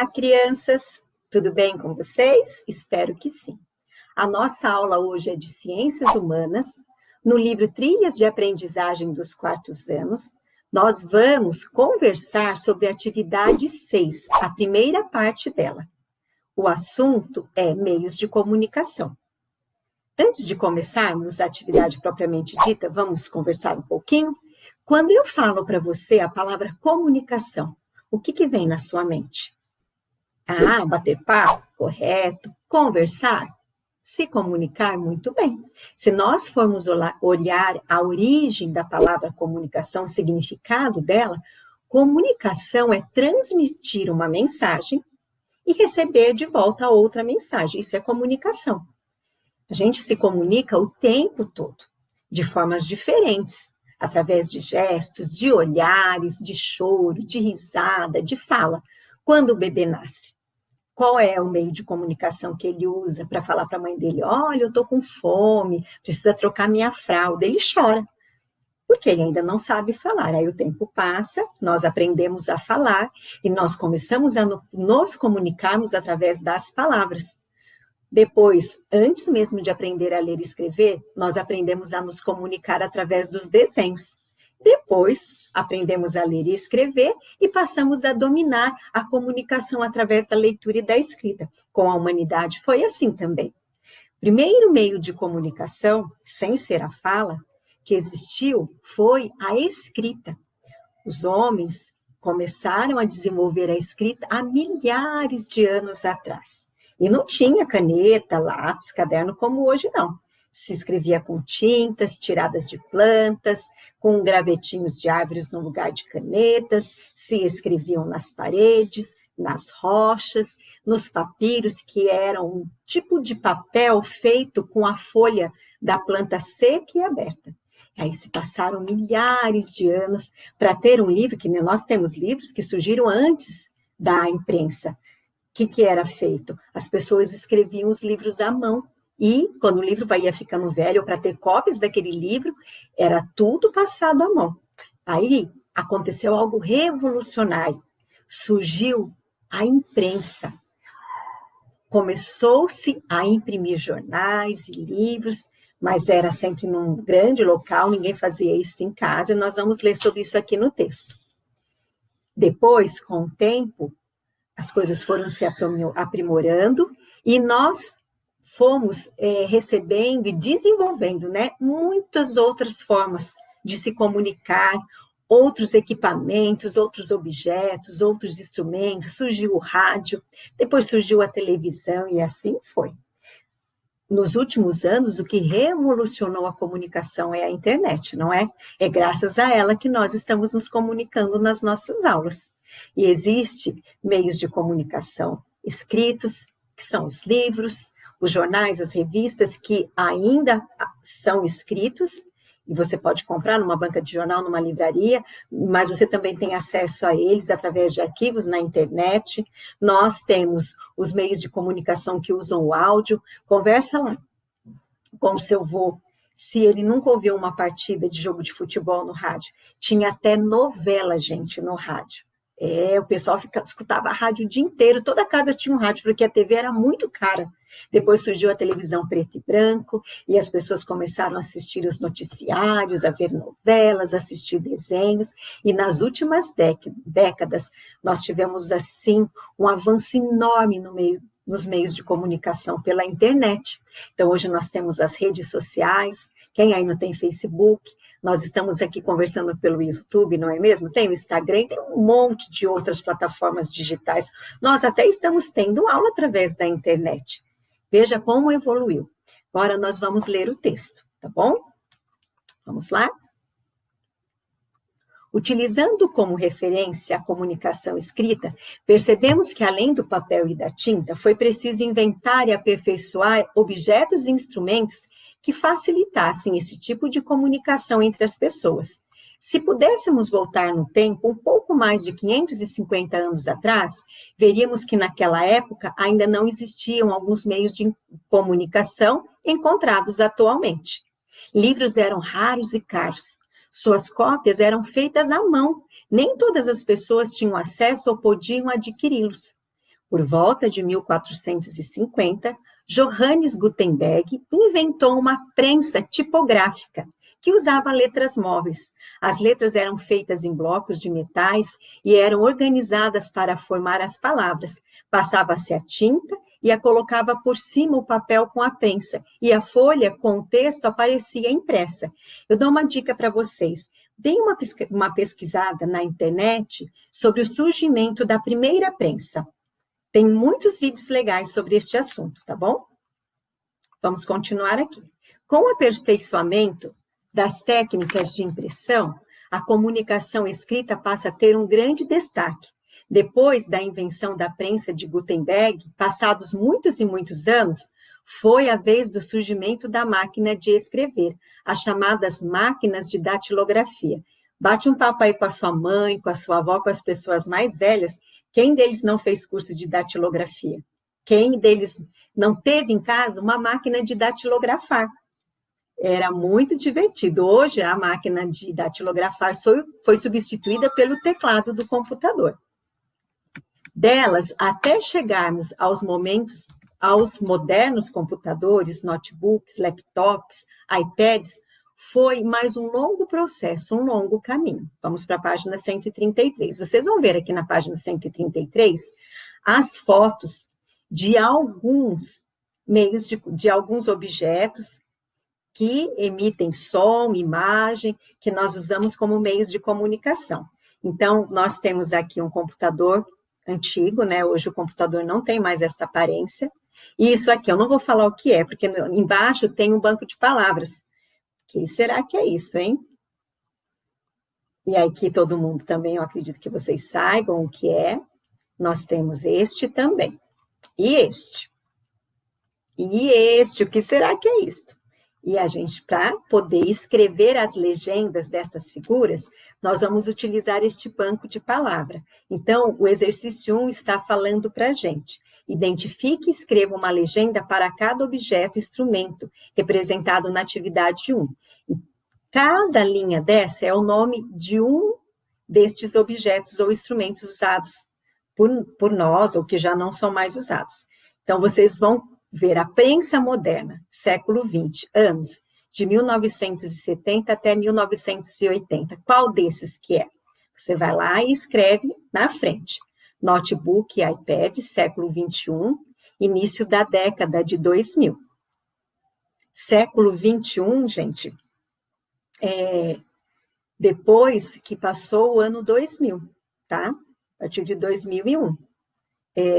crianças! Tudo bem com vocês? Espero que sim. A nossa aula hoje é de Ciências Humanas. No livro Trilhas de Aprendizagem dos Quartos Anos, nós vamos conversar sobre a atividade 6, a primeira parte dela. O assunto é meios de comunicação. Antes de começarmos a atividade propriamente dita, vamos conversar um pouquinho? Quando eu falo para você a palavra comunicação, o que vem na sua mente? Bater papo, correto. Conversar, se comunicar, muito bem. Se nós formos olhar a origem da palavra comunicação, o significado dela, comunicação é transmitir uma mensagem e receber de volta outra mensagem. Isso é comunicação. A gente se comunica o tempo todo, de formas diferentes, através de gestos, de olhares, de choro, de risada, de fala. Quando o bebê nasce, qual é o meio de comunicação que ele usa para falar para a mãe dele? Olha, eu estou com fome, precisa trocar minha fralda. Ele chora, porque ele ainda não sabe falar. Aí o tempo passa, nós aprendemos a falar e nós começamos a nos comunicarmos através das palavras. Depois, antes mesmo de aprender a ler e escrever, nós aprendemos a nos comunicar através dos desenhos. Depois, aprendemos a ler e escrever e passamos a dominar a comunicação através da leitura e da escrita. Com a humanidade foi assim também. O primeiro meio de comunicação, sem ser a fala, que existiu foi a escrita. Os homens começaram a desenvolver a escrita há milhares de anos atrás. E não tinha caneta, lápis, caderno como hoje, não. Se escrevia com tintas tiradas de plantas, com gravetinhos de árvores no lugar de canetas, se escreviam nas paredes, nas rochas, nos papiros, que eram um tipo de papel feito com a folha da planta seca e aberta. Aí se passaram milhares de anos para ter um livro, que nós temos livros que surgiram antes da imprensa. O que era feito? As pessoas escreviam os livros à mão e, quando o livro ia ficando velho, para ter cópias daquele livro, era tudo passado à mão. Aí aconteceu algo revolucionário. Surgiu a imprensa. Começou-se a imprimir jornais e livros, mas era sempre num grande local, ninguém fazia isso em casa, e nós vamos ler sobre isso aqui no texto. Depois, com o tempo, as coisas foram se aprimorando e nós fomos recebendo e desenvolvendo, muitas outras formas de se comunicar, outros equipamentos, outros objetos, outros instrumentos. Surgiu o rádio, depois surgiu a televisão e assim foi. Nos últimos anos, o que revolucionou a comunicação é a internet, não é? É graças a ela que nós estamos nos comunicando nas nossas aulas. E existem meios de comunicação escritos, que são os livros, os jornais, as revistas, que ainda são escritos, e você pode comprar numa banca de jornal, numa livraria, mas você também tem acesso a eles através de arquivos na internet. Nós temos os meios de comunicação que usam o áudio. Conversa lá com o seu avô, se ele nunca ouviu uma partida de jogo de futebol no rádio. Tinha até novela, gente, no rádio. O pessoal escutava a rádio o dia inteiro, toda casa tinha um rádio, porque a TV era muito cara. Depois surgiu a televisão preto e branco, e as pessoas começaram a assistir os noticiários, a ver novelas, a assistir desenhos, e nas últimas décadas, nós tivemos, assim, um avanço enorme nos meios de comunicação pela internet. Então, hoje nós temos as redes sociais, quem aí não tem Facebook? Nós estamos aqui conversando pelo YouTube, não é mesmo? Tem o Instagram, tem um monte de outras plataformas digitais. Nós até estamos tendo aula através da internet. Veja como evoluiu. Agora nós vamos ler o texto, tá bom? Vamos lá? Utilizando como referência a comunicação escrita, percebemos que, além do papel e da tinta, foi preciso inventar e aperfeiçoar objetos e instrumentos que facilitassem esse tipo de comunicação entre as pessoas. Se pudéssemos voltar no tempo um pouco mais de 550 anos atrás, veríamos que naquela época ainda não existiam alguns meios de comunicação encontrados atualmente. Livros eram raros e caros. Suas cópias eram feitas à mão. Nem todas as pessoas tinham acesso ou podiam adquiri-los. Por volta de 1450, Johannes Gutenberg inventou uma prensa tipográfica que usava letras móveis. As letras eram feitas em blocos de metais e eram organizadas para formar as palavras. Passava-se a tinta e a colocava por cima o papel com a prensa, e a folha com o texto aparecia impressa. Eu dou uma dica para vocês. Deem uma pesquisada na internet sobre o surgimento da primeira prensa. Tem muitos vídeos legais sobre este assunto, tá bom? Vamos continuar aqui. Com o aperfeiçoamento das técnicas de impressão, a comunicação escrita passa a ter um grande destaque. Depois da invenção da prensa de Gutenberg, passados muitos e muitos anos, foi a vez do surgimento da máquina de escrever, as chamadas máquinas de datilografia. Bate um papo aí com a sua mãe, com a sua avó, com as pessoas mais velhas. Quem deles não fez curso de datilografia? Quem deles não teve em casa uma máquina de datilografar? Era muito divertido. Hoje, a máquina de datilografar foi substituída pelo teclado do computador. Delas, até chegarmos aos modernos computadores, notebooks, laptops, iPads, foi mais um longo processo, um longo caminho. Vamos para a página 133. Vocês vão ver aqui na página 133 as fotos de alguns meios, de alguns objetos que emitem som, imagem, que nós usamos como meios de comunicação. Então, nós temos aqui um computador antigo, né? Hoje o computador não tem mais essa aparência. E isso aqui, eu não vou falar o que é, porque embaixo tem um banco de palavras. O que será que é isso, hein? E aqui todo mundo também, eu acredito que vocês saibam o que é. Nós temos este também. E este. E este, o que será que é isto? E a gente, para poder escrever as legendas dessas figuras, nós vamos utilizar este banco de palavra. Então, o exercício 1 está falando para a gente. Identifique e escreva uma legenda para cada objeto e instrumento representado na atividade 1. Cada linha dessa é o nome de um destes objetos ou instrumentos usados por nós, ou que já não são mais usados. Então, vocês vão ver a prensa moderna, século XX, anos de 1970 até 1980. Qual desses que é? Você vai lá e escreve na frente. Notebook e iPad, século XXI, início da década de 2000. Século XXI, gente, depois que passou o ano 2000, tá? A partir de 2001.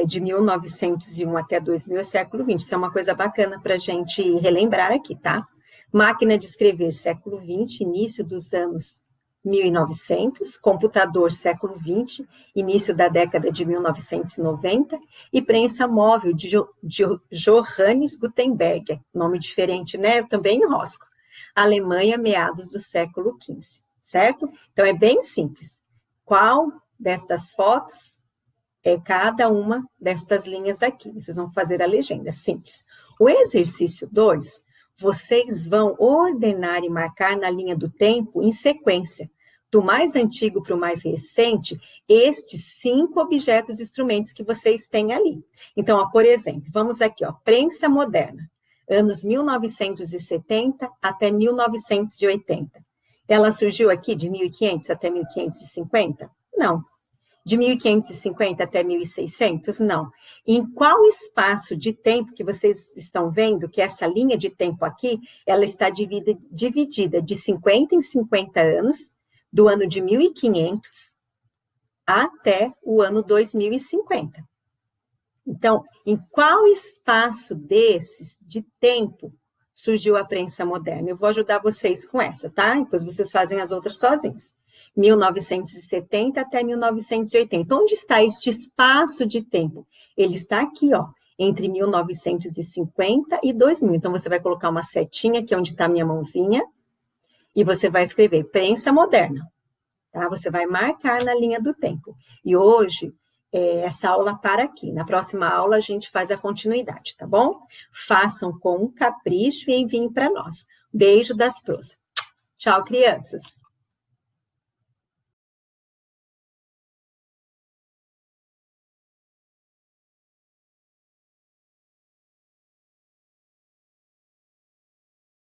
De 1901 até 2000 é século XX. Isso é uma coisa bacana para a gente relembrar aqui, tá? Máquina de escrever, século XX, início dos anos 1900, computador, século XX, início da década de 1990, e prensa móvel de Johannes Gutenberg, nome diferente, né? Eu também enrosco. Alemanha, meados do século XV, certo? Então, é bem simples. Qual destas fotos é cada uma destas linhas aqui? Vocês vão fazer a legenda, simples. O exercício 2, vocês vão ordenar e marcar na linha do tempo em sequência, do mais antigo para o mais recente, estes 5 objetos e instrumentos que vocês têm ali. Então, ó, por exemplo, vamos aqui, ó, prensa moderna, anos 1970 até 1980. Ela surgiu aqui de 1500 até 1550? Não. De 1550 até 1600? Não. Em qual espaço de tempo que vocês estão vendo que essa linha de tempo aqui, ela está dividida de 50 em 50 anos, do ano de 1500 até o ano 2050. Então, em qual espaço desses de tempo surgiu a prensa moderna? Eu vou ajudar vocês com essa, tá? Depois vocês fazem as outras sozinhos. 1970 até 1980. Onde está este espaço de tempo? Ele está aqui, ó, entre 1950 e 2000. Então, você vai colocar uma setinha aqui onde está a minha mãozinha e você vai escrever prensa moderna, tá? Você vai marcar na linha do tempo. E hoje, essa aula para aqui. Na próxima aula, a gente faz a continuidade, tá bom? Façam com capricho e enviem para nós. Beijo das pros. Tchau, crianças!